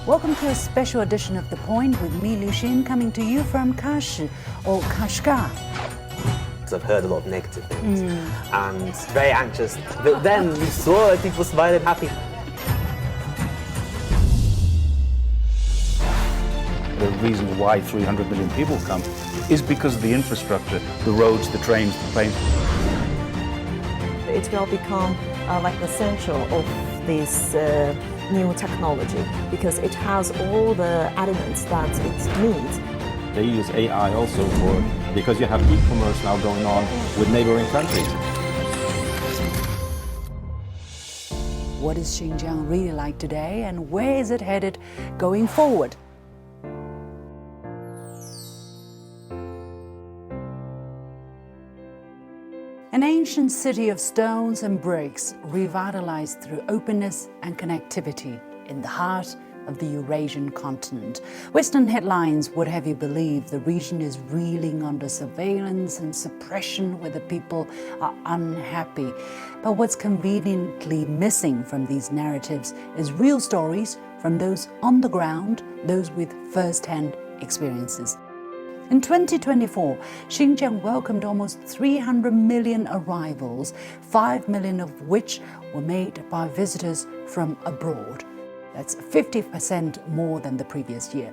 Welcome to a special edition of The Point with me, Liu Xin, coming to you from Kashi or Kashgar. I've heard a lot of negative things and very anxious, but then we saw people smiling happy. The reason why 300 million people come is because of the infrastructure, the roads, the trains, the planes. It will become like the center of this new technology because it has all the elements that it needs. They use AI also because you have e-commerce now going on with neighboring countries. What is Xinjiang really like today, and where is it headed going forward? An ancient city of stones and bricks, revitalized through openness and connectivity in the heart of the Eurasian continent. Western headlines would have you believe the region is reeling under surveillance and suppression, where the people are unhappy. But what's conveniently missing from these narratives is real stories from those on the ground, those with first-hand experiences. In 2024, Xinjiang welcomed almost 300 million arrivals, 5 million of which were made by visitors from abroad. That's 50% more than the previous year.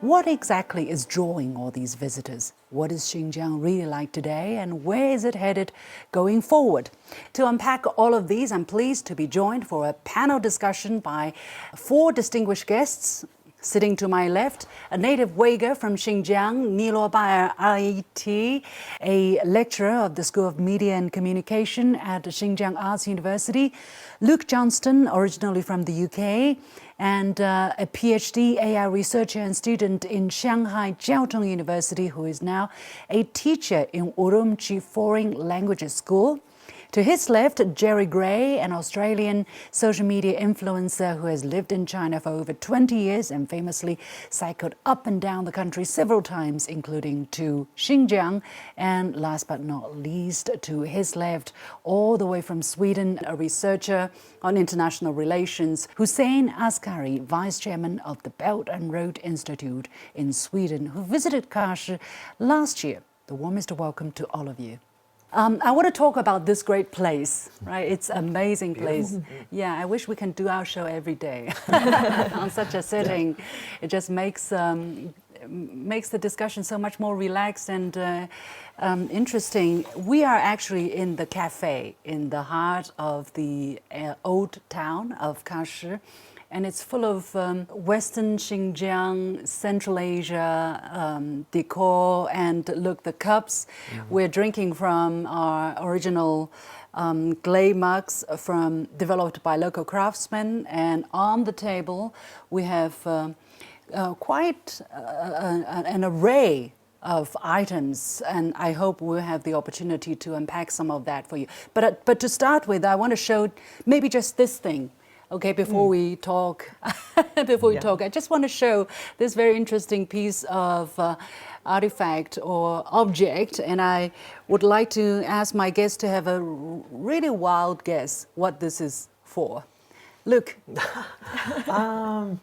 What exactly is drawing all these visitors? What is Xinjiang really like today, and where is it headed going forward? To unpack all of these, I'm pleased to be joined for a panel discussion by 4 distinguished guests. Sitting to my left, a native Uyghur from Xinjiang, Niluobaier Aierti, a lecturer of the School of Media and Communication at Xinjiang Arts University, Luke Johnston, originally from the UK, and a PhD AI researcher and student in Shanghai Jiaotong University, who is now a teacher in Urumqi Foreign Languages School. To his left, Jerry Gray, an Australian social media influencer who has lived in China for over 20 years and famously cycled up and down the country several times, including to Xinjiang. And last but not least, to his left, all the way from Sweden, a researcher on international relations, Hussein Askary, vice chairman of the Belt and Road Institute in Sweden, who visited Kashi last year. The warmest welcome to all of you. I want to talk about this great place, right? It's an amazing place. Yeah, I wish we can do our show every day on such a setting. It just makes the discussion so much more relaxed and interesting. We are actually in the cafe in the heart of the old town of Kashi. And it's full of Western Xinjiang, Central Asia decor. And look, the cups we're drinking from are original clay mugs developed by local craftsmen. And on the table, we have quite an array of items, and I hope we'll have the opportunity to unpack some of that for you. But to start with, I want to show maybe just this thing. Okay, before we talk, I just want to show this very interesting piece of artifact or object, and I would like to ask my guests to have a really wild guess what this is for. Luke. I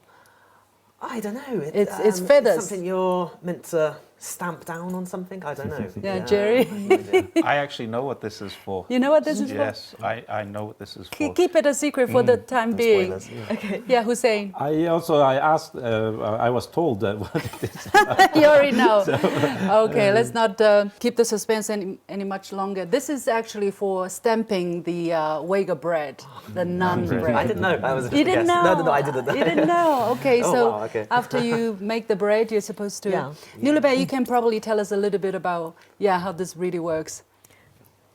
don't know. It's feathers. It's something you're meant to stamp down on something? I don't know. Yeah, Jerry? I actually know what this is for. You know what this is Yes, I know what this is for. Keep it a secret for the time being. Spoilers, yeah. Okay. Yeah, Hussein. I asked, I was told what it is. You already know. Okay, let's not keep the suspense any much longer. This is actually for stamping the Uyghur bread, the naan bread. I didn't know. That was a You different didn't guess. know? No, I didn't know. You didn't know? Okay, Oh, so wow, okay. after you make the bread, you're supposed to... Yeah. Niluobaier, you can probably tell us a little bit about how this really works.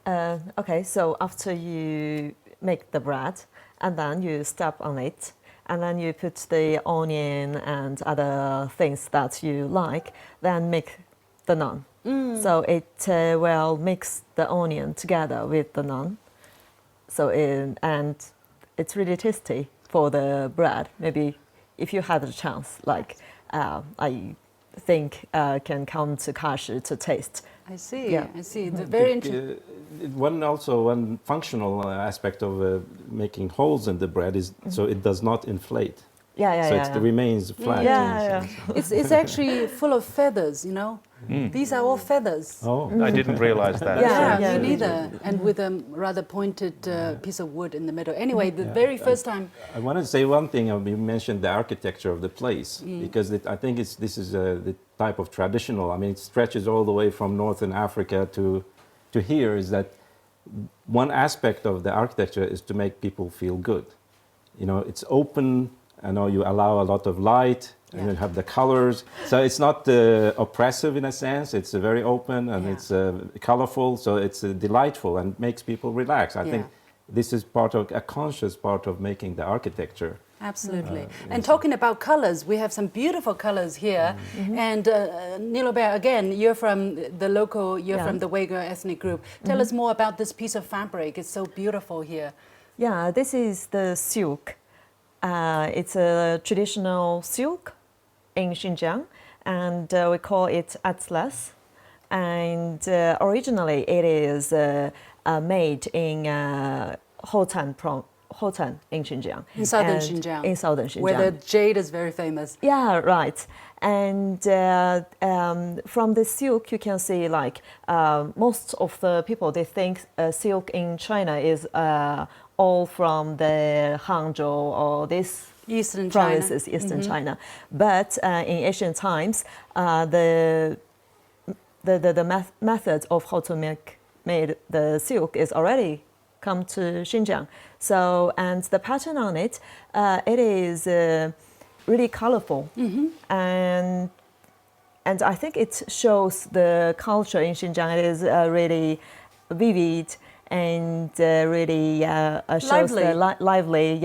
Okay, so after you make the bread, and then you step on it, and then you put the onion and other things that you like, then make the naan. So it will mix the onion together with the naan. So and it's really tasty for the bread. Maybe if you had a chance, like I think can come to Kashi to taste. I see. Yeah. I see. The very interesting. One functional aspect of making holes in the bread is so it does not inflate. So it remains flat. Yeah. It's actually full of feathers, you know. These are all feathers. Oh, I didn't realize that. Yeah, me neither. And with a rather pointed piece of wood in the middle. Anyway, the very first time. I want to say one thing. You mentioned the architecture of the place because I think this is the type of traditional. I mean, it stretches all the way from northern Africa to here. Is that one aspect of the architecture is to make people feel good. You know, it's open. I know you allow a lot of light. And you have the colors, so it's not oppressive in a sense. It's very open and it's colorful, so it's delightful and makes people relax. I think this is a conscious part of making the architecture. Absolutely. And talking about colors, we have some beautiful colors here. And Niluobaier, again, you're from the local, from the Uyghur ethnic group. Tell us more about this piece of fabric. It's so beautiful here. Yeah, this is the silk. It's a traditional silk in Xinjiang, and we call it atlas. And originally, it is made in Hotan in Xinjiang. In southern Xinjiang. In southern Xinjiang. Where the jade is very famous. Yeah, right. And from the silk, you can see like most of the people, they think silk in China is all from the Hangzhou or this Eastern provinces, China. Eastern China. But in ancient times, the method of how to make the silk is already come to Xinjiang. So, and the pattern on it, it is really colorful. And I think it shows the culture in Xinjiang. It is really vivid and really shows the lively,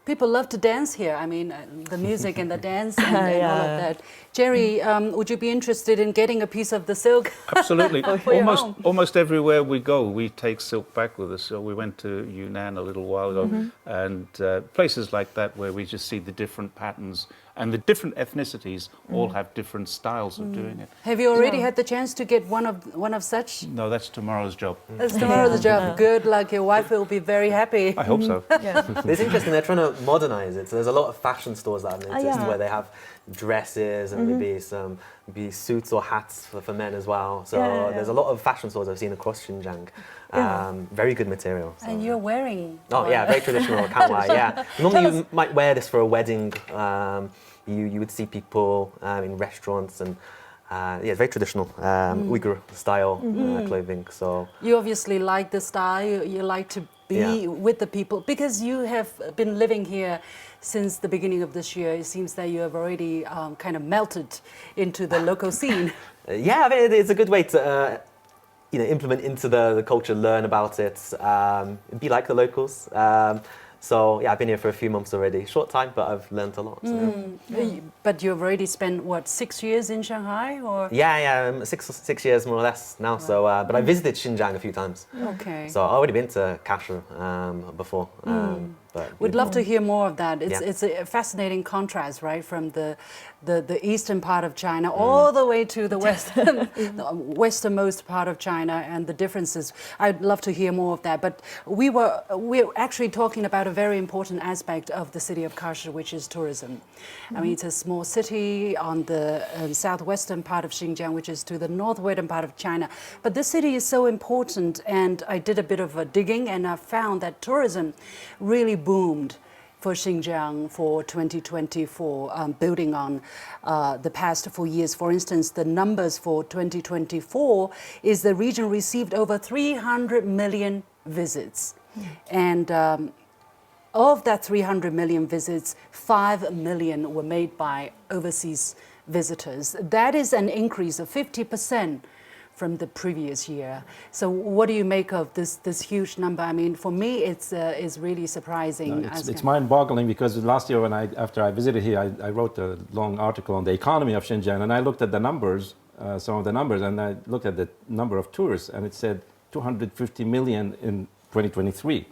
People love to dance here. I mean, the music and the dance and all of that. Jerry, would you be interested in getting a piece of the silk? Absolutely. For your home? Almost everywhere we go, we take silk back with us. So we went to Yunnan a little while ago, and places like that where we just see the different patterns and the different ethnicities all have different styles of doing it. Have you already had the chance to get one of such? No, that's tomorrow's job. That's tomorrow's job. Good luck. Your wife will be very happy. I hope so. It's interesting, they're trying to modernize it. So there's a lot of fashion stores that I've noticed where they have dresses and maybe suits or hats for men as well. So there's a lot of fashion stores I've seen across Xinjiang. Very good material. So. And you're wearing... Oh yeah, very traditional Kanwai, Normally you might wear this for a wedding. You would see people in restaurants and very traditional Uyghur style clothing. So you obviously like the style. You like to be with the people because you have been living here since the beginning of this year. It seems that you have already kind of melted into the local scene. I mean, it's a good way to implement into the culture, learn about it, be like the locals. So I've been here for a few months already. Short time, but I've learned a lot. So. But you've already spent, what, 6 years in Shanghai? Or? Yeah, 6 years more or less now. Wow. So, but I visited Xinjiang a few times. Okay. So I've already been to Kashmir before. But we'd love to hear more of that. It's a fascinating contrast, right, from the eastern part of China all the way to the the westernmost part of China and the differences. I'd love to hear more of that. But we're actually talking about a very important aspect of the city of Kashmir, which is tourism. I mean, it's a small city on the southwestern part of Xinjiang, which is to the northwestern part of China. But this city is so important, and I did a bit of digging, and I found that tourism really boomed for Xinjiang for 2024, building on the past 4 years. For instance, the numbers for 2024 is the region received over 300 million visits. And of that 300 million visits, 5 million were made by overseas visitors. That is an increase of 50% from the previous year. So what do you make of this huge number? I mean, for me, it's really surprising. No, it's mind-boggling because last year after I visited here, I wrote a long article on the economy of Xinjiang, and I looked at the numbers, some of the numbers, and I looked at the number of tourists, and it said 250 million in 2023.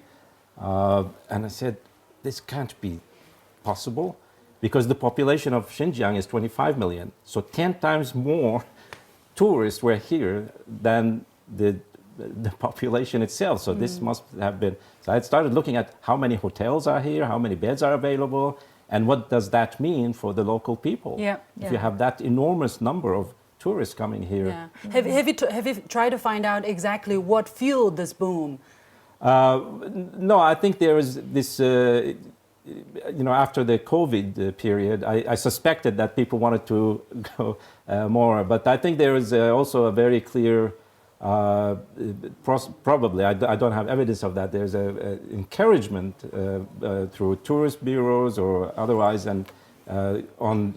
And I said, this can't be possible because the population of Xinjiang is 25 million. So 10 times more tourists were here than the population itself. So this must have been... So I started looking at how many hotels are here, how many beds are available, And what does that mean for the local people? Yeah. If you have that enormous number of tourists coming here. Yeah. Have you tried to find out exactly what fueled this boom? No, I think there is this, after the COVID period, I suspected that people wanted to go more. But I think there is also a very clear, probably, I don't have evidence of that, there's an encouragement through tourist bureaus or otherwise, and on,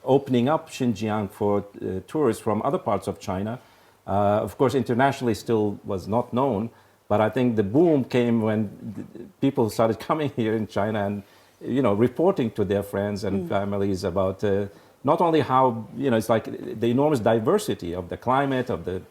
opening up Xinjiang for tourists from other parts of China. Of course, internationally still was not known, but I think the boom came when people started coming here in China and, reporting to their friends and families about not only how, it's like the enormous diversity of the climate, of the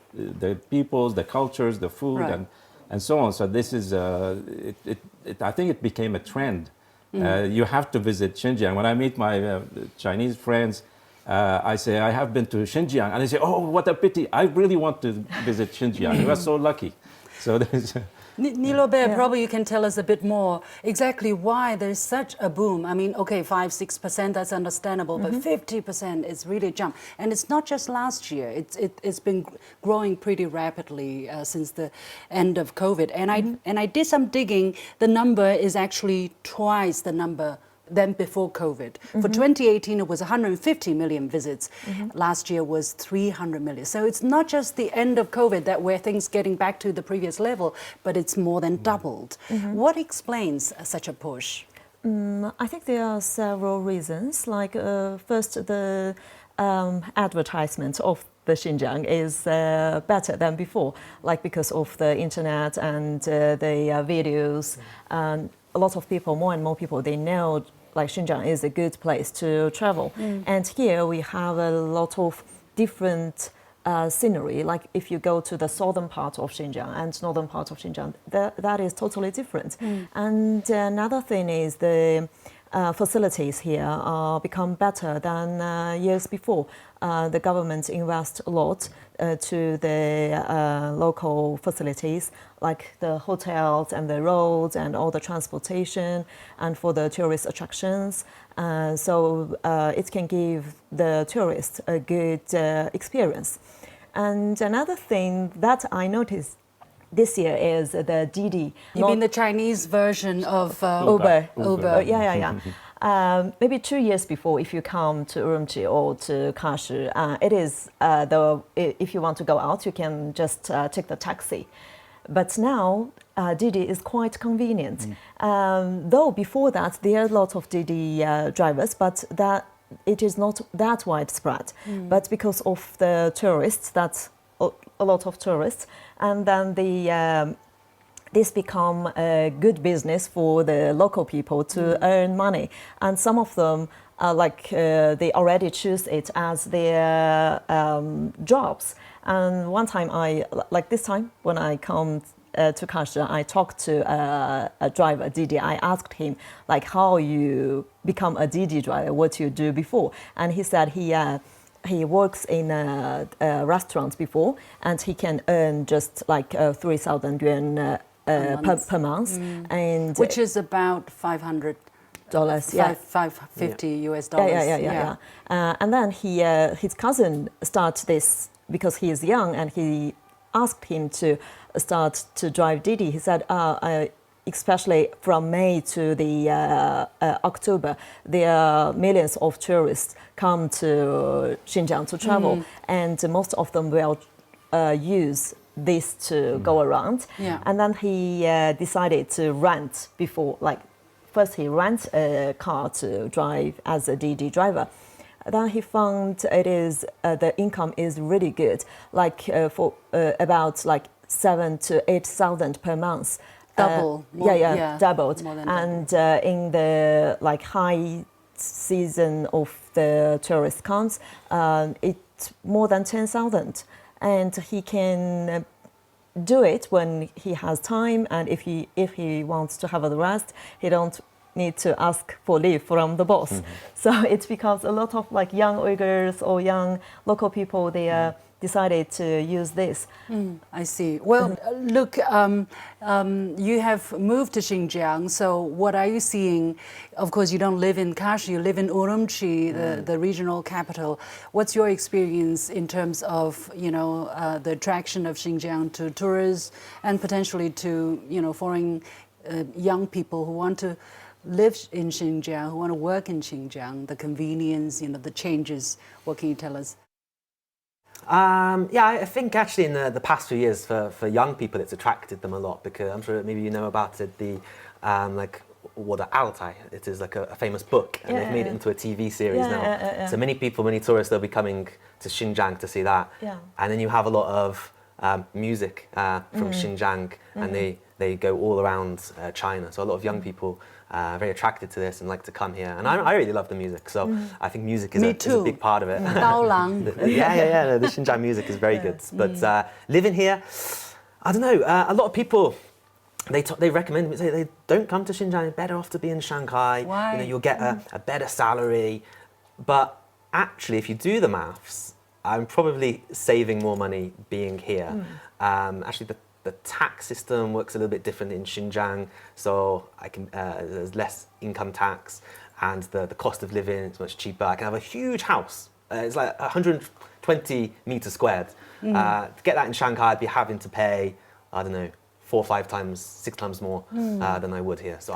peoples, the cultures, the food, right. and so on. So this is, I think it became a trend. You have to visit Xinjiang. When I meet my Chinese friends, I say, I have been to Xinjiang. And they say, oh, what a pity. I really want to visit Xinjiang. You are so lucky. So there's... Niluobaier, probably you can tell us a bit more exactly why there's such a boom. I mean, okay, 5-6%, that's understandable, but 50% is really a jump. And it's not just last year. It's been growing pretty rapidly since the end of COVID. And I did some digging. The number is actually twice the number than before COVID. For 2018, it was 150 million visits. Last year was 300 million. So it's not just the end of COVID that where things getting back to the previous level, but it's more than doubled. What explains such a push? I think there are several reasons. Like first, the advertisement of the Xinjiang is better than before, like because of the internet and the videos. And a lot of people, more and more people, they know like Xinjiang is a good place to travel. And here we have a lot of different scenery. Like if you go to the southern part of Xinjiang and northern part of Xinjiang, that is totally different. And another thing is the facilities here are become better than years before. The government invests a lot to the local facilities, like the hotels and the roads and all the transportation and for the tourist attractions. So it can give the tourists a good experience. And another thing that I noticed this year is the Didi. You mean the Chinese version of Uber. Uber. Yeah. Maybe 2 years before, if you come to Urumqi or to Kashi, it is if you want to go out, you can just take the taxi. But now Didi is quite convenient. Though before that there are a lot of Didi drivers, but that it is not that widespread. But because of the tourists, that's a lot of tourists, and then this become a good business for the local people to earn money. And some of them, they already choose it as their jobs. And one time this time when I come to Kashi, I talked to a driver, Didi. I asked him how you become a Didi driver, what you do before. And he said he works in a restaurant before, and he can earn just 3,000 yuan per month, and which is about $500. Yeah, $550 US. Yeah. And then his cousin started this because he is young, and he asked him to start to drive Didi. He said, especially from May to the October, there are millions of tourists come to Xinjiang to travel, and most of them will use this to go around. And then he decided to rent before, first he rent a car to drive as a Didi driver. Then he found it is the income is really good, for about 7,000 to 8,000 per month. Double. Doubled. More than and in the high season of the tourist counts, it's more than 10,000. And he can do it when he has time, and if he wants to have a rest, he don't need to ask for leave from the boss. So it's because a lot of young Uyghurs or young local people, they are decided to use this. I see. Well, look, you have moved to Xinjiang, so what are you seeing? Of course, you don't live in Kashi, you live in Urumqi, the regional capital. What's your experience in terms of, the attraction of Xinjiang to tourists and potentially to, foreign young people who want to live in Xinjiang, who want to work in Xinjiang, the convenience, the changes? What can you tell us? Yeah, I think actually in the past few years for young people it's attracted them a lot, because I'm sure maybe you know about it, the Aierti. It is like a famous book, and they've made it into a TV series now. So many people, many tourists, they'll be coming to Xinjiang to see that. And then you have a lot of music from Xinjiang, and they go all around China. So a lot of young people are very attracted to this and like to come here. And I really love the music, so I think music is a big part of it. Yeah. The Xinjiang music is very good. But living here, I don't know, a lot of people, they recommend me, say they don't come to Xinjiang, you're better off to be in Shanghai. Why? You'll get a better salary. But actually, if you do the maths, I'm probably saving more money being here. Actually, the tax system works a little bit different in Xinjiang, so there's less income tax, and the cost of living is much cheaper. I can have a huge house. It's like 120 meters squared. To get that in Shanghai, I'd be having to pay, I don't know, 4 or 5 times, 6 times more than I would here. So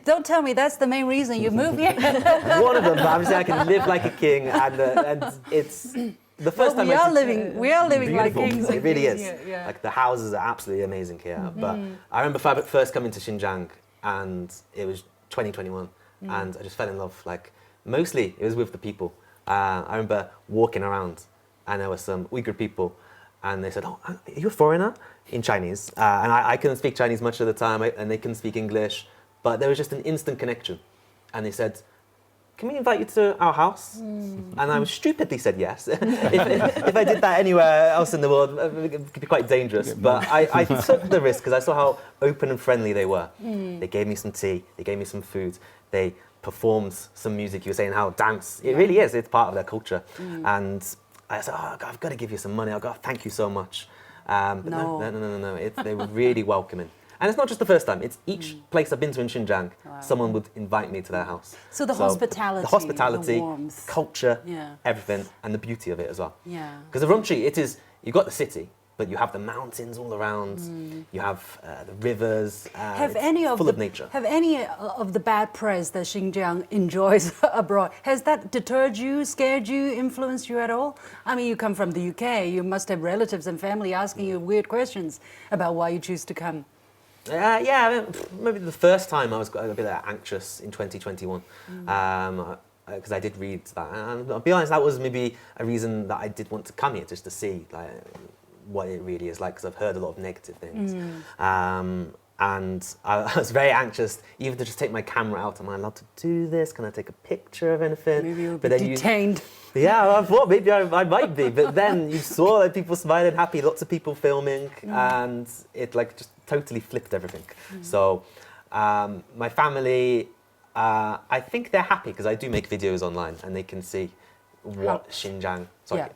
don't tell me that's the main reason you moved here. One of them, but obviously I can live like a king, and it's the first time we are living like kings. It really is. Yeah. Like the houses are absolutely amazing here. But I remember first coming to Xinjiang, and it was 2021, and I just fell in love. Like mostly it was with the people. I remember walking around, and there were some Uyghur people, and they said, "Oh, are you a foreigner?" in Chinese, and I couldn't speak Chinese much of the time, and they couldn't speak English, but there was just an instant connection, and they said, "Can we invite you to our house?" And I stupidly said yes. if I did that anywhere else in the world, it could be quite dangerous. But I took the risk because I saw how open and friendly they were. They gave me some tea, they gave me some food, they performed some music. You were saying how dance, it really is, it's part of their culture. And I said, "Oh, I've got to give you some money, I've got to thank you so much." But no. They were really welcoming. And it's not just the first time, it's each place I've been to in Xinjiang, someone would invite me to their house. So the hospitality, the warmth, culture, everything, and the beauty of it as well. Yeah. Because Urumqi, you've got the city, but you have the mountains all around, you have the rivers, full of nature. Have any of the bad press that Xinjiang enjoys abroad, has that deterred you, scared you, influenced you at all? I mean, you come from the UK, you must have relatives and family asking you weird questions about why you choose to come. Maybe the first time I was a bit anxious in 2021, because I did read that. And I'll be honest, that was maybe a reason that I did want to come here, just to see what it really is like, because I've heard a lot of negative things. And I was very anxious, even to just take my camera out. Am I allowed to do this? Can I take a picture of anything? Maybe you'll be detained. I thought maybe I might be, but then you saw people smiling, happy, lots of people filming, and it just totally flipped everything. So my family, I think they're happy because I do make videos online, and they can see what Xinjiang. Sorry.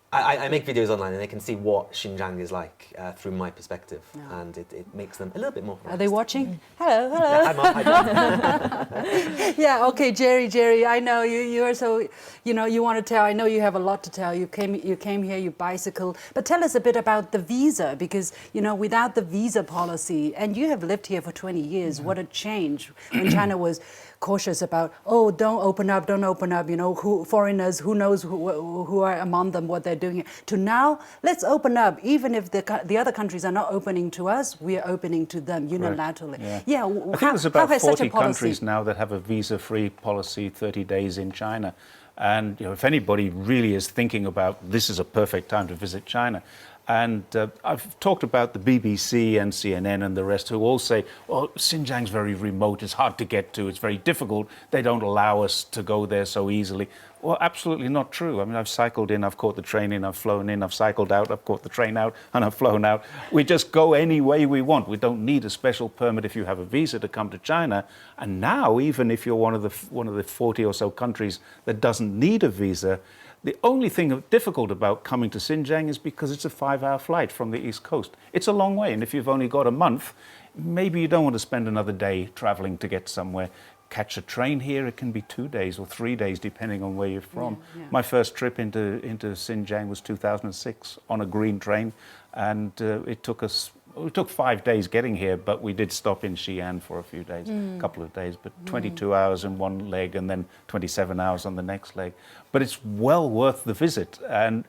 I make videos online, and they can see what Xinjiang is like through my perspective, and it makes them a little bit more relaxed. Are they watching? Hello. Yeah, hi, Mom. Hi, Dad. Yeah, okay, Jerry, I know you are so, you want to tell, I know you have a lot to tell. You came here, you bicycled, but tell us a bit about the visa, because, without the visa policy, and you have lived here for 20 years, what a change when China was cautious about, don't open up, who foreigners, who knows who are among them, what they're doing here, to now, let's open up, even if the other countries are not opening to us, we are opening to them unilaterally. Right. Yeah, I think there's about 40 countries now that have a visa-free policy, 30 days in China. And if anybody really is thinking about this is a perfect time to visit China. And I've talked about the BBC and CNN and the rest who all say, well, Xinjiang's very remote, it's hard to get to, it's very difficult, they don't allow us to go there so easily. Well, absolutely not true. I mean, I've cycled in, I've caught the train in, I've flown in, I've cycled out, I've caught the train out, and I've flown out. We just go any way we want. We don't need a special permit if you have a visa to come to China. And now, even if you're one of the 40 or so countries that doesn't need a visa, The only thing difficult about coming to Xinjiang is because it's a 5-hour flight from the East Coast. It's a long way, and if you've only got a month, maybe you don't want to spend another day traveling to get somewhere. Catch a train here, it can be 2 days or 3 days, depending on where you're from. My first trip into Xinjiang was 2006 on a green train, and it took 5 days getting here, but we did stop in Xi'an for a few days, a couple of days, but 22 hours in one leg and then 27 hours on the next leg. But it's well worth the visit. And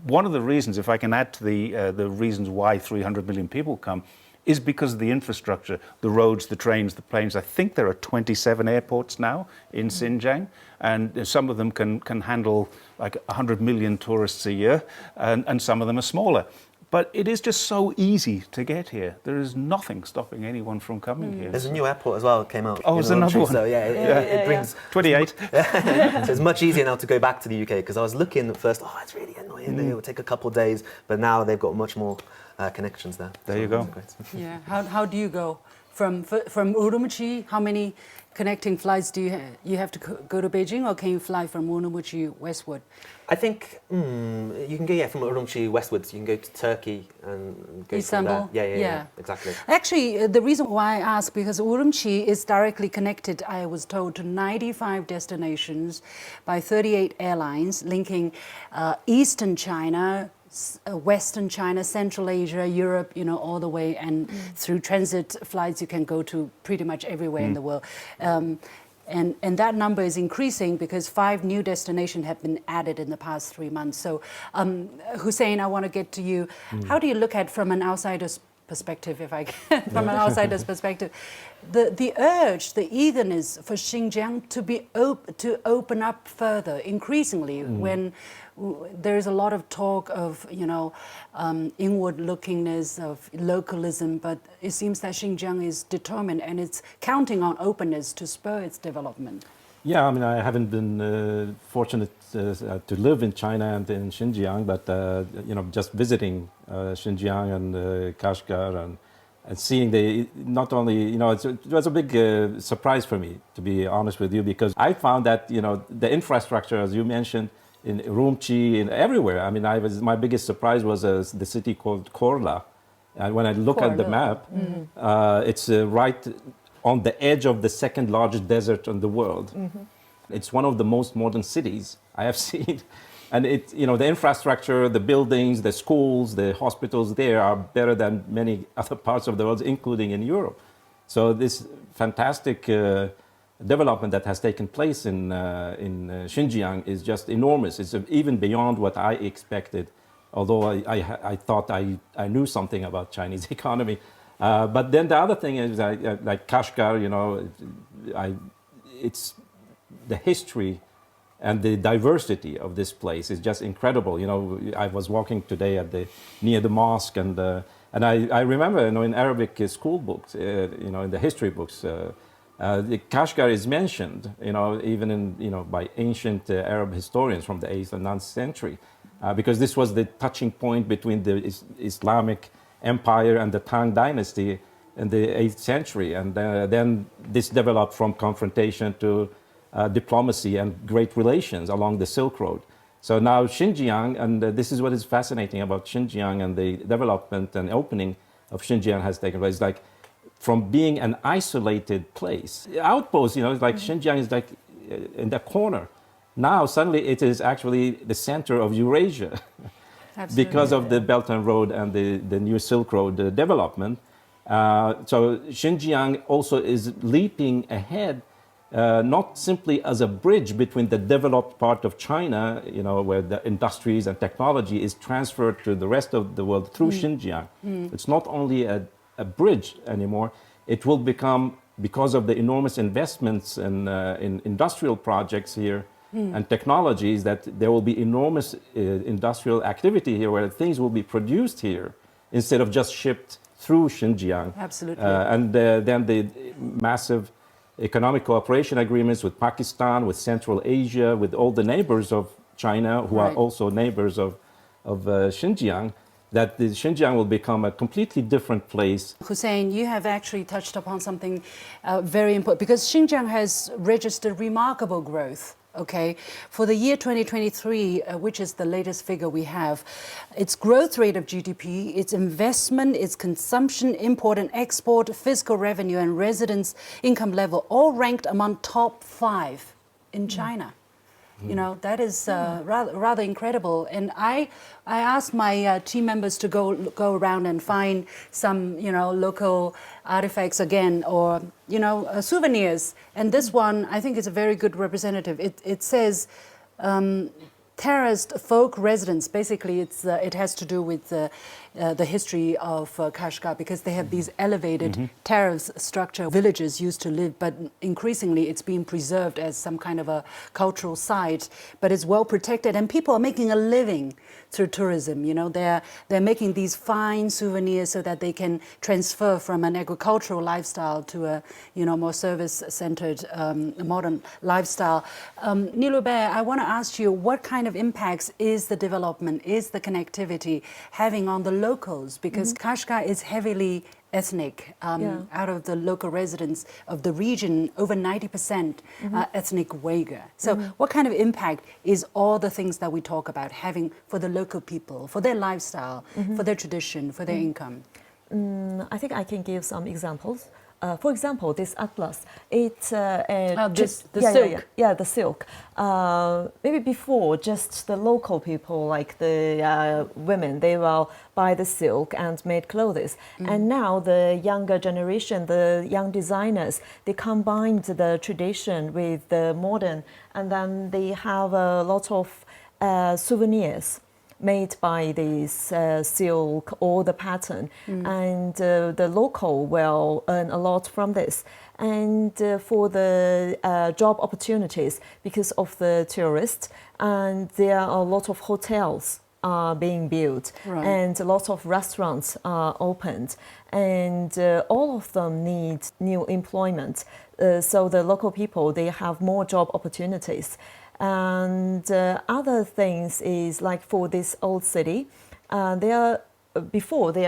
one of the reasons, if I can add to the reasons why 300 million people come, is because of the infrastructure, the roads, the trains, the planes. I think there are 27 airports now in Xinjiang, and some of them can handle like 100 million tourists a year, and some of them are smaller. But it is just so easy to get here. There is nothing stopping anyone from coming here. There's a new airport as well that came out. Oh, there's another one. So it brings 28. So it's much easier now to go back to the UK, because I was looking at first, it's really annoying. It will take a couple of days, but now they've got much more connections there. There you go. Yeah. How do you go from Urumqi? How many connecting flights do you have to go to Beijing, or can you fly from Urumqi westward? I think you can go from Urumqi westwards. You can go to Turkey and go Istanbul. from there. Yeah, exactly. Actually, the reason why I ask, because Urumqi is directly connected, I was told, to 95 destinations by 38 airlines, linking Eastern China, Western China, Central Asia, Europe, all the way, and through transit flights you can go to pretty much everywhere in the world. And that number is increasing because 5 new destinations have been added in the past 3 months. So, Hussein, I want to get to you. How do you look at, from an outsider's perspective, if I can, from an outsider's perspective, the urge, the eagerness for Xinjiang to open up further, increasingly, when there is a lot of talk of, inward-lookingness, of localism, but it seems that Xinjiang is determined and it's counting on openness to spur its development. Yeah, I mean, I haven't been fortunate to live in China and in Xinjiang, but just visiting Xinjiang and Kashgar and seeing not only, it was a big surprise for me, to be honest with you, because I found that, the infrastructure, as you mentioned, in Urumqi, and everywhere. I mean, my biggest surprise was the city called Korla. And when I look at the map, it's right on the edge of the second largest desert in the world. It's one of the most modern cities I have seen. And the infrastructure, the buildings, the schools, the hospitals there are better than many other parts of the world, including in Europe. So this fantastic development that has taken place in Xinjiang is just enormous. It's even beyond what I expected, although I thought I knew something about Chinese economy. But then the other thing is, like Kashgar, it's the history and the diversity of this place is just incredible. I was walking today near the mosque, and I remember, in Arabic school books, in the history books, the Kashgar is mentioned, even by ancient Arab historians from the 8th and 9th century, because this was the touching point between the Islamic Empire and the Tang Dynasty in the 8th century, and then this developed from confrontation to diplomacy and great relations along the Silk Road. So now Xinjiang, and this is what is fascinating about Xinjiang and the development and opening of Xinjiang has taken place. Like, from being an isolated place, outpost, it's like Xinjiang is like in the corner. Now suddenly it is actually the center of Eurasia because of the Belt and Road and the new Silk Road development. So Xinjiang also is leaping ahead, not simply as a bridge between the developed part of China, where the industries and technology is transferred to the rest of the world through Xinjiang. It's not only a bridge anymore. It will become, because of the enormous investments in industrial projects here and technologies, that there will be enormous industrial activity here where things will be produced here instead of just shipped through Xinjiang. Absolutely. And then the massive economic cooperation agreements with Pakistan, with Central Asia, with all the neighbors of China who are also neighbors of Xinjiang, that the Xinjiang will become a completely different place. Hussein, you have actually touched upon something very important, because Xinjiang has registered remarkable growth Okay, for the year 2023, which is the latest figure we have, its growth rate of GDP, its investment, its consumption, import and export, fiscal revenue, and residents' income level all ranked among top 5 in China. You know, that is rather incredible. And I asked my team members to go around and find some, you know, local artifacts again, or, you know, souvenirs. And this one, I think, is a very good representative. It says terraced folk residence. Basically, it has to do with the history of Kashgar, because they have these elevated terrace structure villages used to live, but increasingly it's being preserved as some kind of a cultural site, but it's well protected, and people are making a living through tourism. You know, they're making these fine souvenirs so that they can transfer from an agricultural lifestyle to a, you know, more service-centered modern lifestyle. Niluobaier, I want to ask you, what kind of impacts is the development, is the connectivity having on the locals? Because Kashgar is heavily ethnic. Out of the local residents of the region, over 90% are ethnic Uyghur. So what kind of impact is all the things that we talk about having for the local people, for their lifestyle, for their tradition, for their income? I think I can give some examples. For example, this atlas, it's silk. The silk. Maybe before, just the local people, like the women, they will buy the silk and make clothes. And now the younger generation, the young designers, they combined the tradition with the modern, and then they have a lot of souvenirs made by this silk or the pattern, and the local will earn a lot from this. And for the job opportunities, because of the tourists, and there are a lot of hotels being built, and a lot of restaurants are opened, and all of them need new employment. So the local people, they have more job opportunities. And other things is like for this old city, they are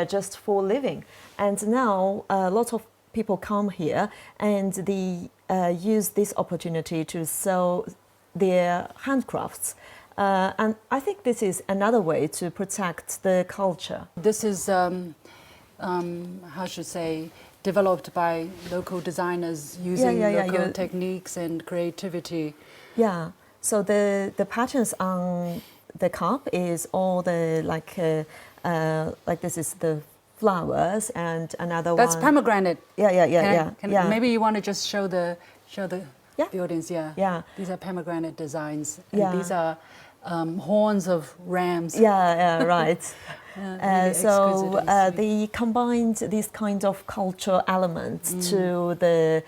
just for living, and now a lot of people come here and they use this opportunity to sell their handcrafts. And I think this is another way to protect the culture. This is, how should I say, developed by local designers using local techniques and creativity. Yeah. So the patterns on the cup is all the like this is the flowers, and another That's one. pomegranate. Yeah. Maybe you want to just show the audience. Yeah. These are pomegranate designs. And Yeah. these are horns of rams. Yeah, right. Really So exquisite and sweet. they combined these kind of cultural elements to the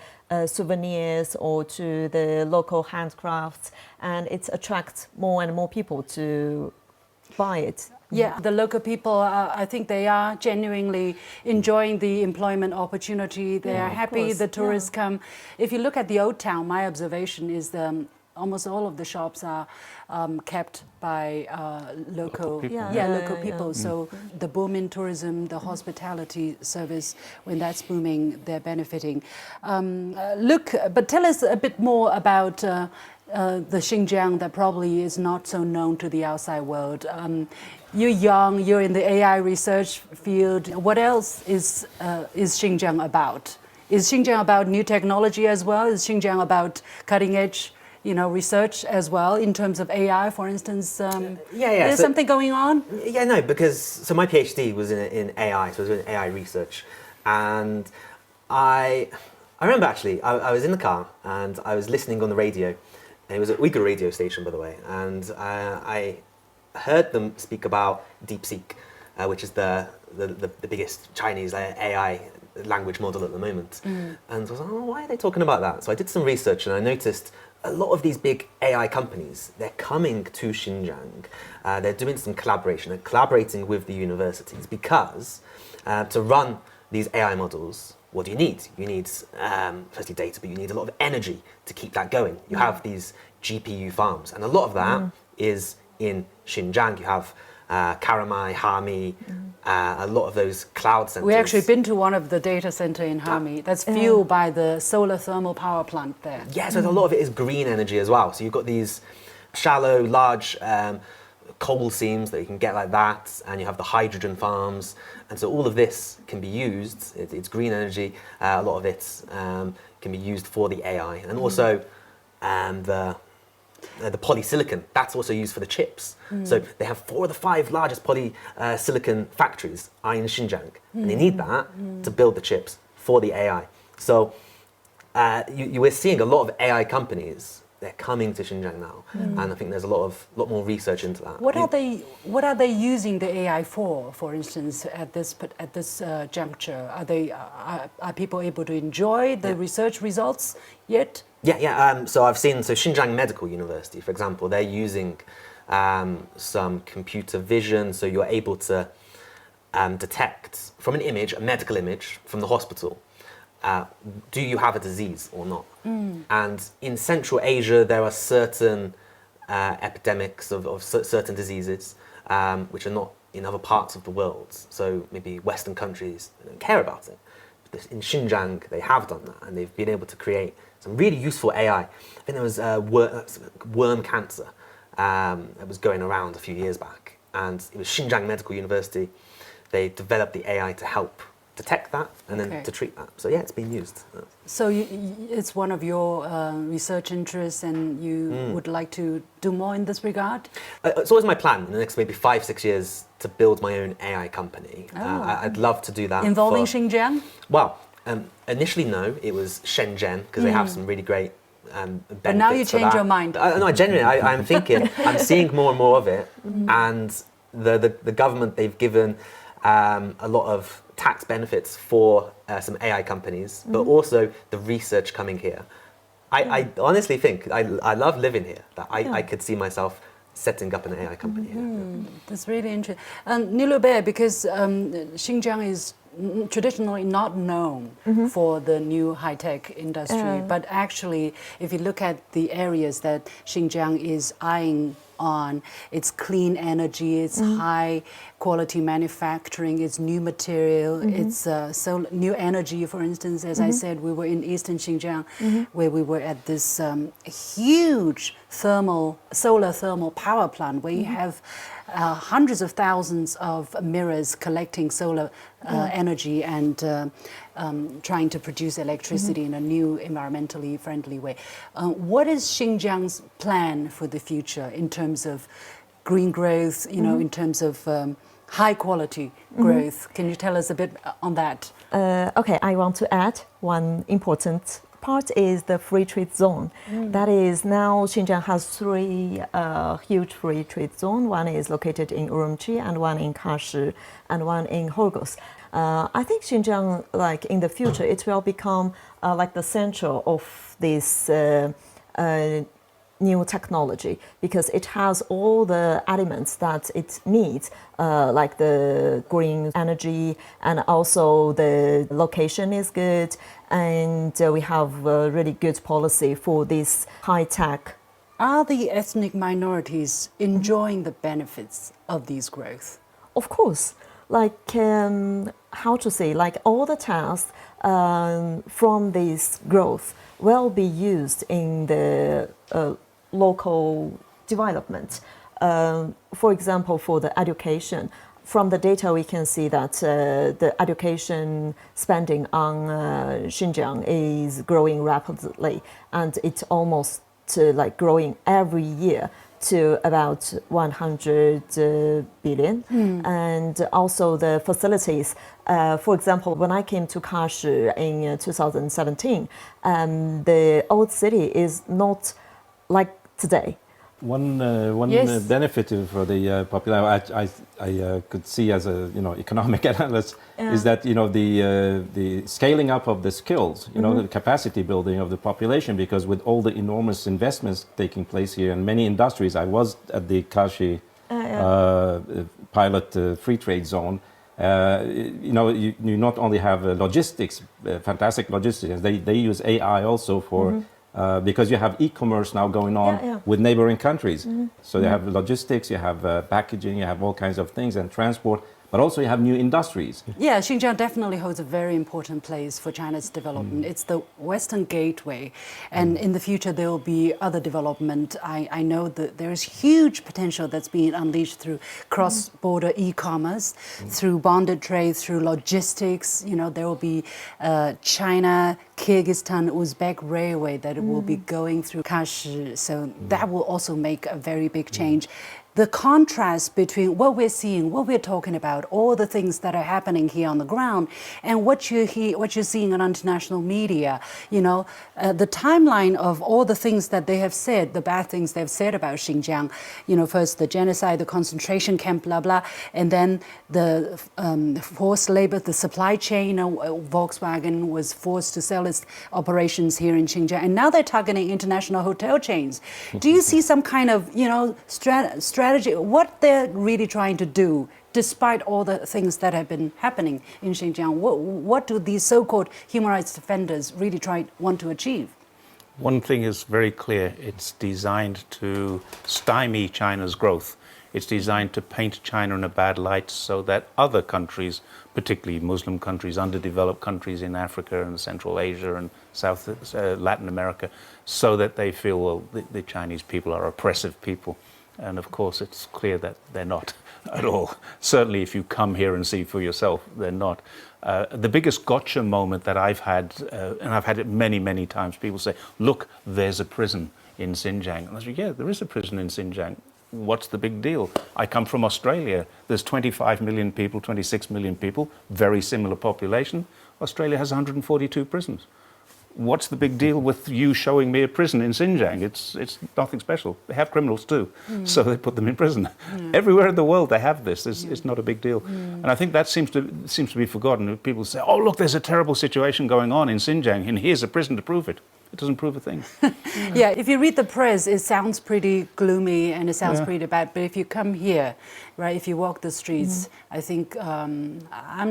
souvenirs or to the local handcrafts, and it attracts more and more people to buy it. Yeah, the local people, I think they are genuinely enjoying the employment opportunity. They are happy. course. The tourists come. If you look at the old town, my observation is almost all of the shops are kept by local people. So the boom in tourism, the hospitality service, when that's booming, they're benefiting. But tell us a bit more about the Xinjiang that probably is not so known to the outside world. You're young, you're in the AI research field. What else is Xinjiang about? Is Xinjiang about new technology as well? Is Xinjiang about cutting edge, research as well in terms of AI, for instance? There's something going on? Yeah, no, because my PhD was in AI, so I was doing AI research, and I remember actually I was in the car and I was listening on the radio, and it was an Uyghur radio station, by the way, and I heard them speak about DeepSeek, which is the biggest Chinese AI language model at the moment. And I was like, why are they talking about that? So I did some research and I noticed a lot of these big AI companies, they're coming to Xinjiang. They're doing some collaboration. They're collaborating with the universities because to run these AI models, what do you need? You need firstly data, but you need a lot of energy to keep that going. You have these GPU farms, and a lot of that is in Xinjiang. You have Karamai, Hami, a lot of those cloud centers. We actually been to one of the data center in Hami that's fueled by the solar thermal power plant there. Yeah, so a lot of it is green energy as well. So you've got these shallow, large coal seams that you can get like that, and you have the hydrogen farms, and so all of this can be used. It's green energy. A lot of it can be used for the AI, and also the polysilicon, that's also used for the chips. So they have 4 of the 5 largest polysilicon factories are in Xinjiang, and they need that to build the chips for the AI. So you were seeing a lot of AI companies, they're coming to Xinjiang now, and I think there's a lot more research into that. What are they using the AI for instance, at this juncture? Are people able to enjoy the research results yet? Yeah. So I've seen, Xinjiang Medical University, for example, they're using some computer vision, so you're able to detect from an image, a medical image from the hospital, do you have a disease or not? And in Central Asia, there are certain epidemics of certain diseases which are not in other parts of the world. So maybe Western countries don't care about it. But in Xinjiang, they have done that, and they've been able to create some really useful AI. I think there was worm cancer that was going around a few years back, and it was Xinjiang Medical University. They developed the AI to help detect that and then to treat that. So yeah, it's been used. So it's one of your research interests, and you would like to do more in this regard? It's always my plan in the next maybe 5-6 years to build my own AI company. I'd love to do that. Involving Xinjiang? Well, initially no, it was Shenzhen, because they have some really great benefits. But now you change your mind. No, genuinely, I'm thinking, I'm seeing more and more of it, and the government, they've given a lot of tax benefits for some AI companies, but also the research coming here. I honestly think, I love living here, that I could see myself setting up an AI company here. That's really interesting. Niluobaier, because Xinjiang is traditionally not known for the new high-tech industry, but actually, if you look at the areas that Xinjiang is eyeing on, it's clean energy, it's high quality manufacturing, it's new material, it's so new energy. For instance, as I said, we were in eastern Xinjiang, where we were at this huge solar thermal power plant, where you have hundreds of thousands of mirrors collecting solar energy and trying to produce electricity in a new environmentally friendly way. What is Xinjiang's plan for the future in terms of green growth, in terms of high quality growth? Can you tell us a bit on that? Okay, I want to add one important part is the free trade zone. That is, now Xinjiang has 3 huge free trade zones. One is located in Urumqi, and one in Kashi, and one in Horgosh. I think Xinjiang, like in the future, it will become like the center of this new technology, because it has all the elements that it needs, like the green energy, and also the location is good, and we have a really good policy for this high tech. Are the ethnic minorities enjoying the benefits of these growth? Of course. Like, how to say, like all the tasks from this growth will be used in the local development. For example, for the education, from the data we can see that the education spending on Xinjiang is growing rapidly, and it's almost like growing every year to about 100 billion. And also the facilities. For example, when I came to Kashi in 2017, the old city is not like today. One Yes. benefit for the population I could see as a economic analyst is that the scaling up of the skills, the capacity building of the population, because with all the enormous investments taking place here in many industries, I was at the Kashi pilot free trade zone. You not only have logistics, fantastic logistics. They use AI also for because you have e-commerce now going on with neighboring countries. So you have logistics, you have packaging, you have all kinds of things and transport, but also you have new industries. Yeah, Xinjiang definitely holds a very important place for China's development. It's the Western gateway, and in the future there will be other development. I know that there is huge potential that's being unleashed through cross-border e-commerce, through bonded trade, through logistics. You know, there will be China, Kyrgyzstan, Uzbek railway that will be going through Kashi. So that will also make a very big change. The contrast between what we're seeing, what we're talking about, all the things that are happening here on the ground, and what you're seeing on international media, you know, the timeline of all the things that they have said, the bad things they've said about Xinjiang, you know, first the genocide, the concentration camp, blah, blah, and then the forced labor, the supply chain, Volkswagen was forced to sell its operations here in Xinjiang, and now they're targeting international hotel chains. Do you see some kind of, you know, strategy, what they're really trying to do, despite all the things that have been happening in Xinjiang? What do these so-called human rights defenders really want to achieve? One thing is very clear. It's designed to stymie China's growth. It's designed to paint China in a bad light so that other countries, particularly Muslim countries, underdeveloped countries in Africa and Central Asia and Latin America, so that they feel, well, the Chinese people are oppressive people. And of course, it's clear that they're not at all. Certainly, if you come here and see for yourself, they're not. The biggest gotcha moment that I've had, and I've had it many, many times, people say, look, there's a prison in Xinjiang. And I say, yeah, there is a prison in Xinjiang. What's the big deal? I come from Australia. There's 25 million people, 26 million people, very similar population. Australia has 142 prisons. What's the big deal with you showing me a prison in Xinjiang? It's nothing special. They have criminals too, so they put them in prison. Everywhere in the world they have this. It's not a big deal. And I think that seems to be forgotten. People say, oh, look, there's a terrible situation going on in Xinjiang, and here's a prison to prove it. It doesn't prove a thing. Yeah, if you read the press, it sounds pretty gloomy and it sounds pretty bad. But if you come here, right, if you walk the streets, I think I'm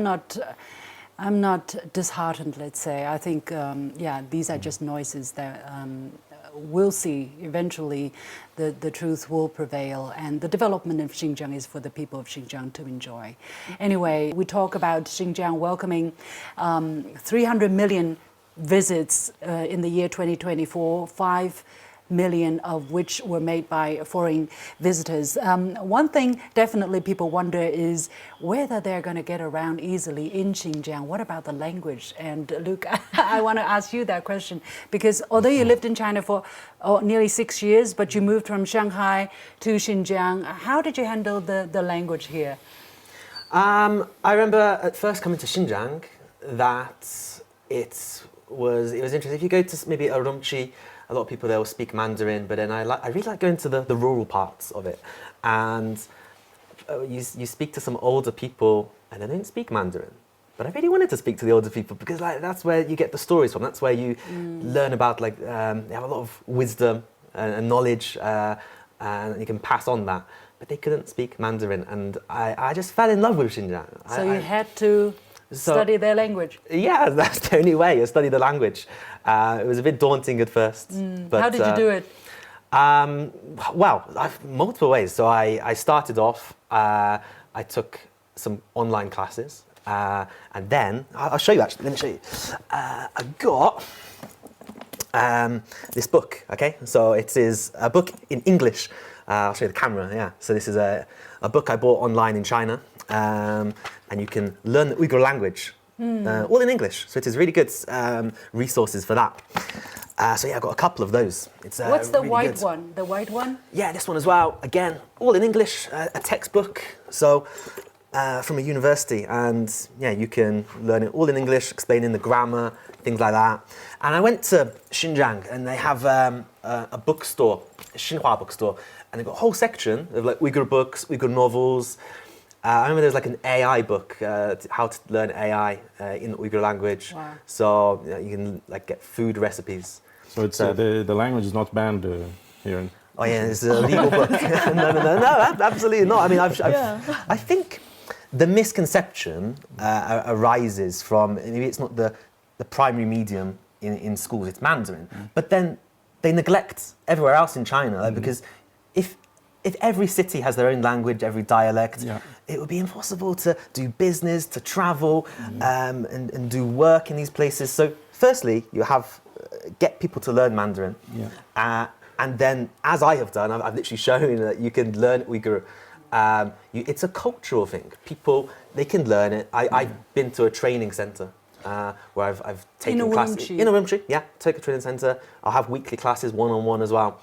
not disheartened, let's say. I think, these are just noises that we'll see eventually the truth will prevail, and the development of Xinjiang is for the people of Xinjiang to enjoy. Anyway, we talk about Xinjiang welcoming 300 million visits in the year 2024, 5 million of which were made by foreign visitors. One thing definitely people wonder is whether they're going to get around easily in Xinjiang. What about the language? And Luke, I want to ask you that question, because although you lived in China for nearly 6 years, but you moved from Shanghai to Xinjiang, how did you handle the language here? I remember at first coming to Xinjiang that it was interesting. If you go to maybe Urumqi, a lot of people there will speak Mandarin, but then I really like going to the rural parts of it. And you speak to some older people and they don't speak Mandarin. But I really wanted to speak to the older people because that's where you get the stories from. That's where you learn about, they have a lot of wisdom and knowledge, and you can pass on that. But they couldn't speak Mandarin, and I just fell in love with Xinjiang. So you had to study their language? Yeah, that's the only way, study the language. It was a bit daunting at first. But, how did you do it? Well, multiple ways. So I started off, I took some online classes, and then, I'll show you actually, let me show you. I got this book, okay? So it is a book in English. I'll show you the camera, yeah. So this is a book I bought online in China, and you can learn the Uyghur language, all in English. So it is really good resources for that. So yeah, I've got a couple of those. It's What's the really white good. one? The white one? Yeah, this one as well. Again, all in English, a textbook. So from a university, and yeah, you can learn it all in English, explaining the grammar, things like that. And I went to Xinjiang, and they have a bookstore, a Xinhua bookstore, and they've got a whole section of like Uyghur books, Uyghur novels. I remember there's like an AI book, how to learn AI in the Uyghur language. Wow. So you can like get food recipes. So it's the language is not banned here. Oh yeah, it's a legal book. No, absolutely not. I mean, I think the misconception arises from maybe it's not the primary medium in schools, it's Mandarin. But then they neglect everywhere else in China, because if every city has their own language, every dialect, it would be impossible to do business, to travel, and do work in these places. So firstly, you have get people to learn Mandarin, and then, as I have done, I've literally shown that you can learn Uyghur. It's a cultural thing. People, they can learn it. I've been to a training centre where I've taken classes in Urumqi. Yeah, take a training centre. I'll have weekly classes, one-on-one as well.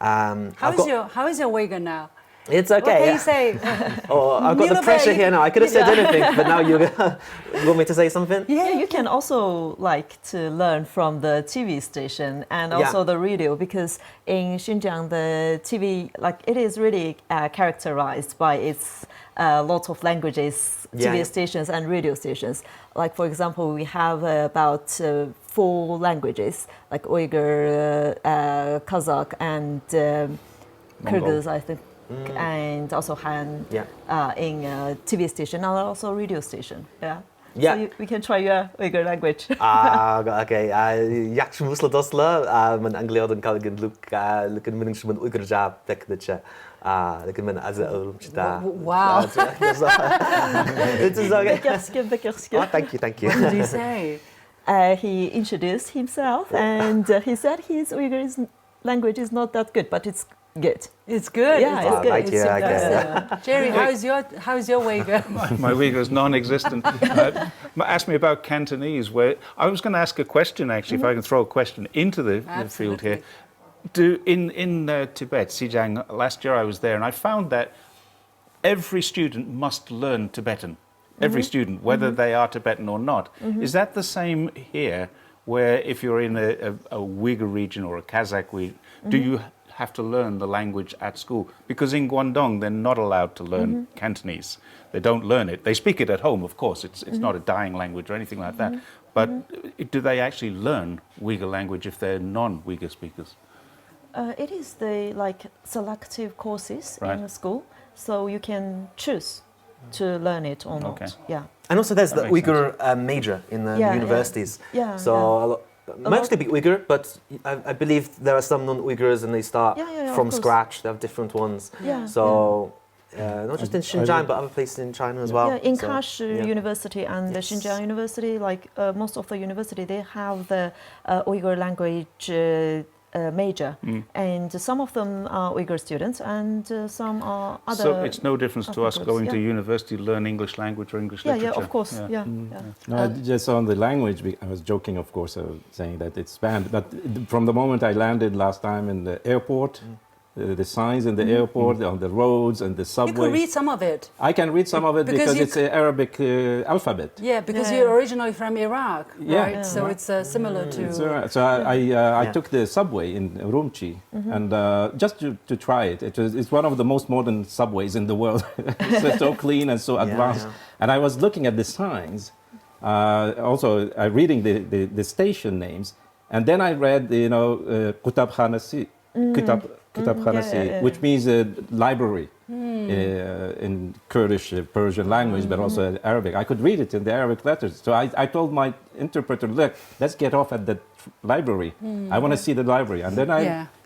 How is your Uyghur now? It's okay. What can you say? Oh, I've got the pressure here now. I could have said anything, but now you want me to say something? Yeah, you can also like to learn from the TV station and also the radio, because in Xinjiang the TV, like, it is really characterized by its lots of languages, TV stations and radio stations. Like, for example, we have about 4 languages, like Uyghur, Kazakh, and Kyrgyz, I think. And also Han in TV station and also radio station. So we can try your Uyghur language. Okay. Yaxshi musla dostlar, men Angliadan kalgan lukan mening men Uyghur jab tekdicha. Lekin men az Urumqida. Wow. It is okay. Thank you. What did he say? He introduced himself and he said his Uyghur language is not that good, but it's good. It's good. Yeah, it's good. Thank you. Jerry, how's your Uyghur? My Uyghur is non-existent. Ask me about Cantonese. Where I was going to ask a question, actually, if I can throw a question into the field here. In Tibet, Xinjiang, last year I was there, and I found that every student must learn Tibetan. Every student, whether they are Tibetan or not. Is that the same here, where if you're in a Uyghur region or a Kazakh region, do you have to learn the language at school? Because in Guangdong, they're not allowed to learn Cantonese. They don't learn it. They speak it at home, of course. It's not a dying language or anything like that. But do they actually learn Uyghur language if they're non-Uyghur speakers? It is the selective courses in the school, so you can choose to learn it or not. Okay. Yeah. And also there's the Uyghur major in the universities. So mostly Uyghur, but I believe there are some non-Uyghurs and they start from scratch. They have different ones. So not just in Xinjiang, but other places in China as well. Yeah, in Kash University and the Xinjiang University, most of the university, they have the Uyghur language major, and some of them are Uyghur students and some are other. So it's no difference to us going to university to learn English language or English literature? Yeah, of course. No, just on the language, I was joking, of course, saying that it's banned. But from the moment I landed last time in the airport, the signs in the airport, on the roads and the subway. You can read some of it. I can read some of it because it's an Arabic alphabet. Yeah, because you're originally from Iraq, right? So it's similar to... So I took the subway in Urumqi and just to try it. It's one of the most modern subways in the world. It's so clean and so advanced. And I was looking at the signs, also reading the station names, and then I read, Kutab Khanasi. Which means library in Kurdish, Persian language, but also Arabic. I could read it in the Arabic letters. So I told my interpreter, look, let's get off at the library. I want to see the library. And then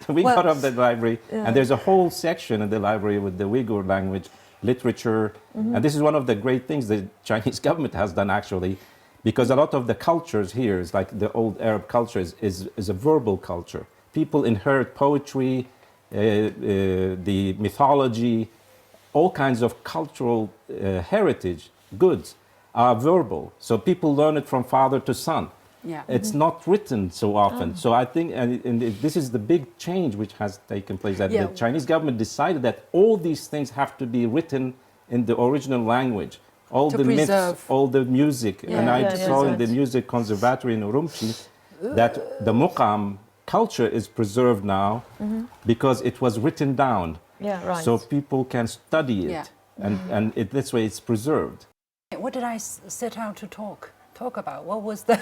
we got off the library, and there's a whole section in the library with the Uyghur language, literature. And this is one of the great things the Chinese government has done, actually, because a lot of the cultures here, is like the old Arab cultures, is a verbal culture. People inherit poetry, the mythology, all kinds of cultural heritage, goods are verbal. So people learn it from father to son. Yeah. It's not written so often. So I think, and this is the big change which has taken place, that the Chinese government decided that all these things have to be written in the original language. All the myths, all the music. And I saw in the music conservatory in Urumqi that the Muqam culture is preserved now because it was written down. So people can study it. And this way it's preserved. What did I set out to talk about? What was the...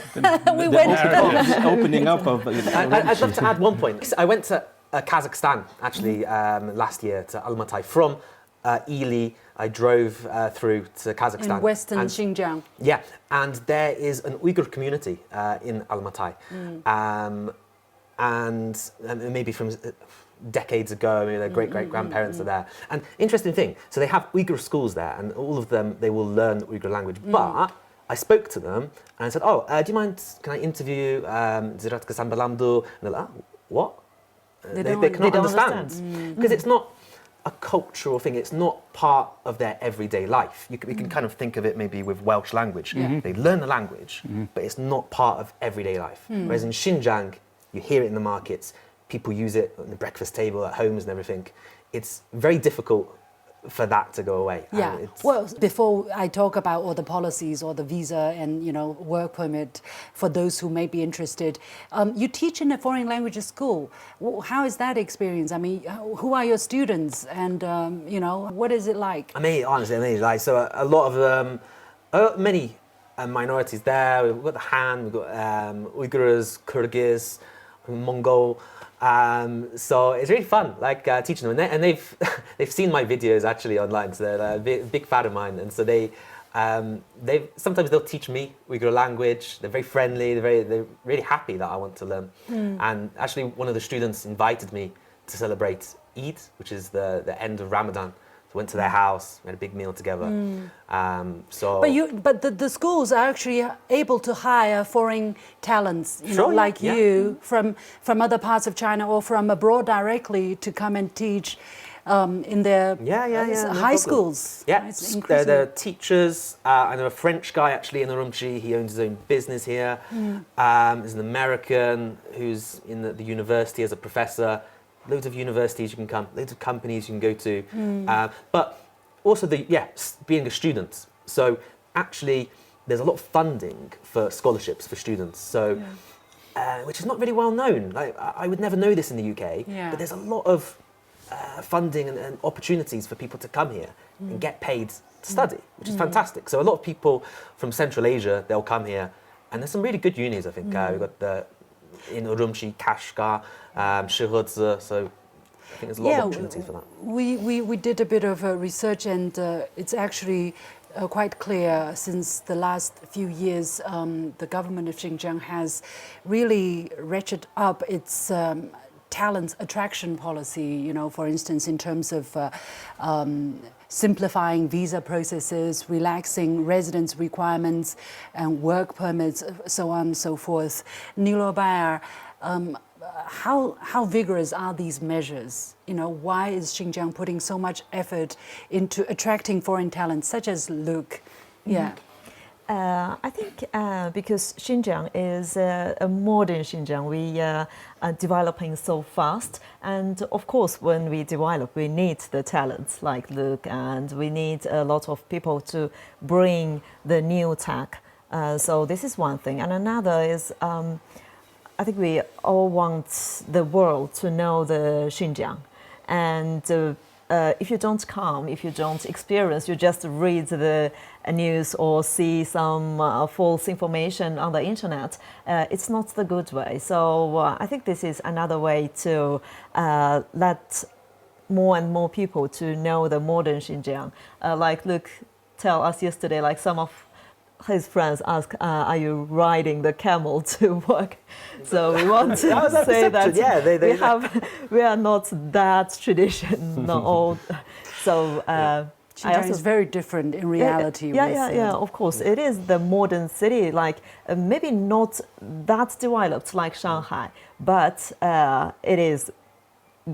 we went to opening up of... I'd love to add one point. I went to Kazakhstan, actually, last year, to Almaty. From Ili, I drove through to Kazakhstan. In western Xinjiang. Yeah, and there is an Uyghur community in Almaty. and maybe from decades ago, maybe their great-great-grandparents are there. And interesting thing, so they have Uyghur schools there, and all of them, they will learn the Uyghur language. But I spoke to them, and I said, oh, do you mind, can I interview Zirat Kasambalamdu? And they're like, oh, what? They cannot understand. Because it's not a cultural thing, it's not part of their everyday life. We can kind of think of it maybe with Welsh language. They learn the language, but it's not part of everyday life. Whereas in Xinjiang, you hear it in the markets, people use it on the breakfast table at homes and everything. It's very difficult for that to go away. Yeah. Well, before I talk about all the policies or the visa and work permit for those who may be interested, you teach in a foreign languages school. How is that experience? I mean, who are your students, and what is it like? Honestly, amazing. Like, so a lot of many minorities there. We've got the Han, we've got Uyghurs, Kyrgyz, Mongol. So it's really fun, like teaching them, and they've seen my videos actually online. So they're a big fan of mine, and so sometimes they'll teach me Uyghur language. They're very friendly. They're really happy that I want to learn. And actually, one of the students invited me to celebrate Eid, which is the end of Ramadan. So went to their house, we had a big meal together. But the schools are actually able to hire foreign talents, you from other parts of China or from abroad directly to come and teach in their high schools. Yeah, they're teachers. I know a French guy actually in Urumqi. He owns his own business here. There's an American who's in the university as a professor. Loads of universities you can come, loads of companies you can go to, but also being a student. So actually, there's a lot of funding for scholarships for students. So, which is not really well known. Like, I would never know this in the UK, but there's a lot of funding and opportunities for people to come here and get paid to study, which is fantastic. So a lot of people from Central Asia, they'll come here, and there's some really good unis. I think we've got in Urumqi, Kashgar, Shihudze, so I think there's a lot of opportunities for that. We did a bit of research, and it's actually quite clear since the last few years the government of Xinjiang has really ratcheted up its talent attraction policy, for instance, in terms of simplifying visa processes, relaxing residence requirements and work permits, so on and so forth. Niluobaier, how vigorous are these measures? Why is Xinjiang putting so much effort into attracting foreign talents such as Luke? I think because Xinjiang is a modern Xinjiang, we are developing so fast. And of course, when we develop, we need the talents like Luke, and we need a lot of people to bring the new tech. So this is one thing. And another is, I think we all want the world to know the Xinjiang. And if you don't come, if you don't experience, you just read the news or see some false information on the internet, it's not the good way. So I think this is another way to let more and more people to know the modern Xinjiang. Like Luke tell us yesterday, like some of his friends ask, are you riding the camel to work? So we want to say that we are not that traditional. So Xinjiang is very different in reality. Of course. It is the modern city, like maybe not that developed like Shanghai, but it is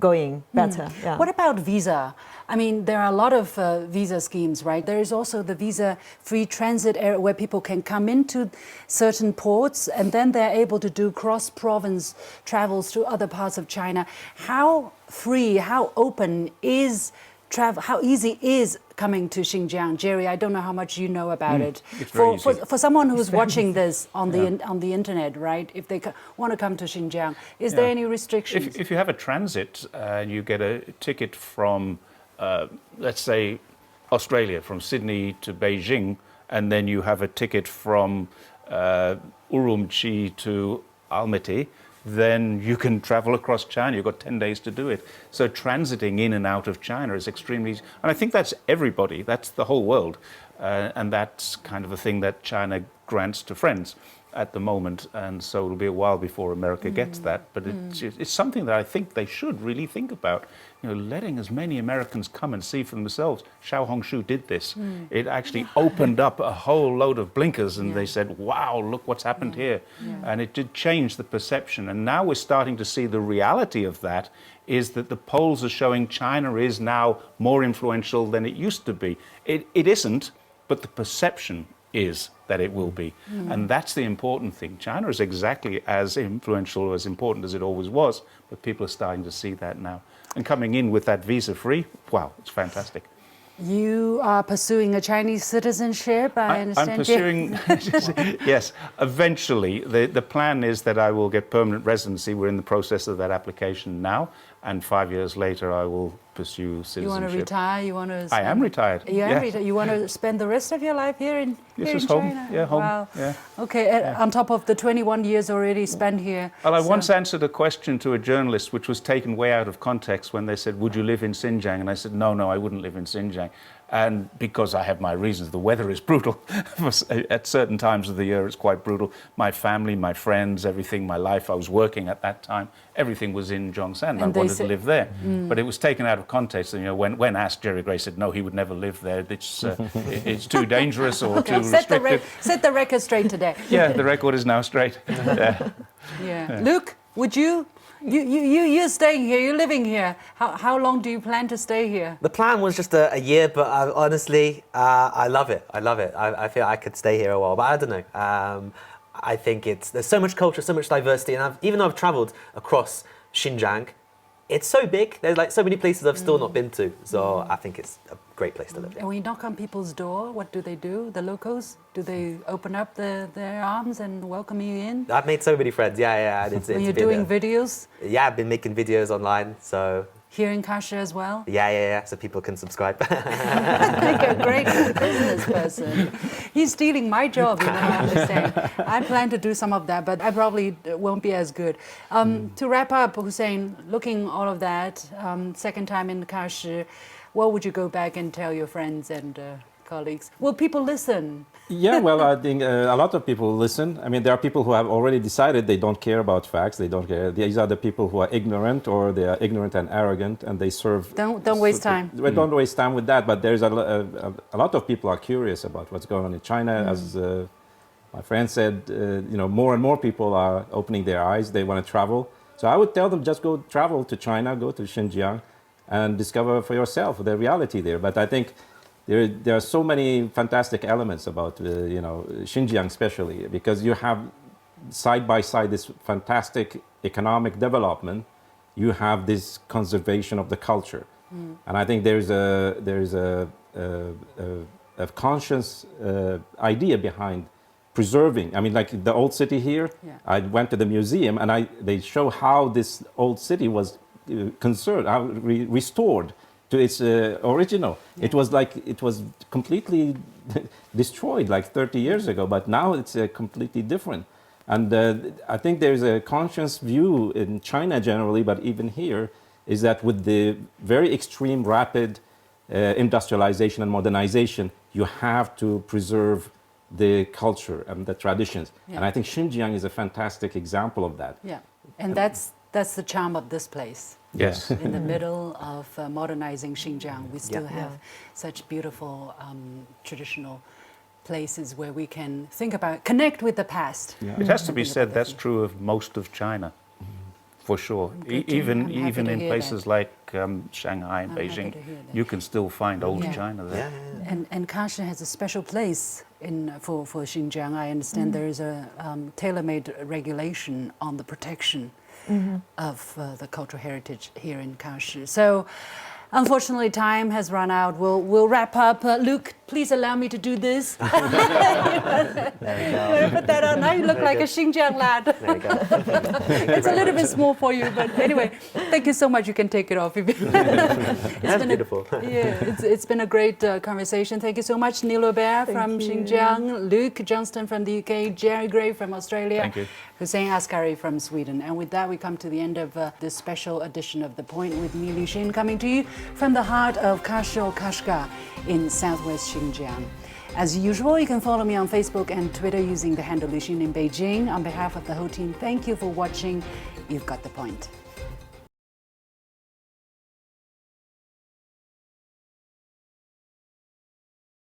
going better. What about visa? I mean, there are a lot of visa schemes, right? There is also the visa-free transit area where people can come into certain ports and then they're able to do cross-province travels to other parts of China. How free, how open is travel? How easy is coming to Xinjiang? Jerry, I don't know how much you know about it. It's very easy. For someone who's watching this on the internet, right? If they want to come to Xinjiang, is there any restrictions? If you have a transit and you get a ticket from, let's say, Australia, from Sydney to Beijing, and then you have a ticket from Urumqi to Almaty, then you can travel across China. You've got 10 days to do it. So transiting in and out of China is extremely easy. And I think that's everybody. That's the whole world. And that's kind of a thing that China grants to friends. at the moment, and so it'll be a while before America gets that. But it's something that I think they should really think about. You know, letting as many Americans come and see for themselves. Xiao Hongshu did this. It actually opened up a whole load of blinkers, and they said, "Wow, look what's happened here," and it did change the perception. And now we're starting to see the reality of that. Is that the polls are showing China is now more influential than it used to be. It isn't, but the perception is that it will be. And that's the important thing. China is exactly as influential or as important as it always was, but people are starting to see that now. And coming in with that visa-free, wow, it's fantastic. You are pursuing a Chinese citizenship, I understand. I'm pursuing, yes, eventually. The plan is that I will get permanent residency. We're in the process of that application now, and 5 years later I will pursue citizenship. You want to retire? You want to? I am retired. You want to spend the rest of your life here in China? China? Yeah, home. Wow. Yeah. Okay, on top of the 21 years already spent here. Well, I once answered a question to a journalist which was taken way out of context when they said, "Would you live in Xinjiang?" And I said, no, I wouldn't live in Xinjiang. And because I have my reasons, the weather is brutal. At certain times of the year, it's quite brutal. My family, my friends, everything, my life, I was working at that time, everything was in Zhongshan, and I wanted to live there. But it was taken out of context. And, you know, when asked, Jerry Gray said, no, he would never live there. It's too dangerous or too restricted. Set the record straight today. Yeah, the record is now straight. Yeah. Luke, would you? You're staying here, you're living here. How long do you plan to stay here? The plan was just a year, but honestly, I love it. I feel I could stay here a while, but I don't know. I think there's so much culture, so much diversity, and even though I've travelled across Xinjiang, it's so big. There's like so many places I've still not been to, so I think it's a great place to live. And when you knock on people's door, what do they do? The locals? Do they open up their arms and welcome you in? I've made so many friends. Yeah. When you're doing videos? Yeah, I've been making videos online, so. Here in Kashi as well? Yeah, so people can subscribe. Like a great business person. He's stealing my job, you know what I'm saying. I plan to do some of that, but I probably won't be as good. To wrap up, Hussein, looking all of that, second time in Kashi, what would you go back and tell your friends and colleagues? Will people listen? Yeah, well, I think a lot of people listen. I mean, there are people who have already decided they don't care about facts. They don't care. These are the people who are ignorant, or they are ignorant and arrogant, and they serve. Don't waste time. Don't waste time with that. But there's a lot of people are curious about what's going on in China. As my friend said, you know, more and more people are opening their eyes. They want to travel. So I would tell them, just go travel to China, go to Xinjiang, and discover for yourself the reality there. But I think there are so many fantastic elements about you know, Xinjiang especially, because you have side by side this fantastic economic development. You have this conservation of the culture, and I think there's a conscious idea behind preserving. I mean, like the old city here. Yeah. I went to the museum, and they show how this old city was conserved, how restored to its original. Yeah. It was completely destroyed like 30 years ago, but now it's completely different. And I think there's a conscious view in China generally, but even here, is that with the very extreme rapid industrialization and modernization, you have to preserve the culture and the traditions. Yeah. And I think Xinjiang is a fantastic example of that. Yeah, and that's the charm of this place. Yes. In the middle of modernizing Xinjiang, we still have such beautiful traditional places where we can think about, connect with the past. Yeah. It has to be said that's true of most of China, for sure. Even in places like Shanghai and Beijing, you can still find old China there. Yeah. And Kashi has a special place for Xinjiang. I understand there is a tailor-made regulation on the protection of the cultural heritage here in Kashi. So, unfortunately, time has run out. We'll wrap up. Luke, please allow me to do this. There you go. Put that on. Now you look like a Xinjiang lad. There you go. It's a little bit small for you, but anyway, thank you so much. You can take it off. That's beautiful. It's been a great conversation. Thank you so much, Niluobaier from Xinjiang, Luke Johnston from the UK, Jerry Gray from Australia. Thank you. Hussein Askary from Sweden. And with that, we come to the end of this special edition of The Point with me, Li Xin, coming to you from the heart of Kashi or Kashgar in southwest Xinjiang. As usual, you can follow me on Facebook and Twitter using the handle Lucian in Beijing. On behalf of the whole team, thank you for watching. You've got the point.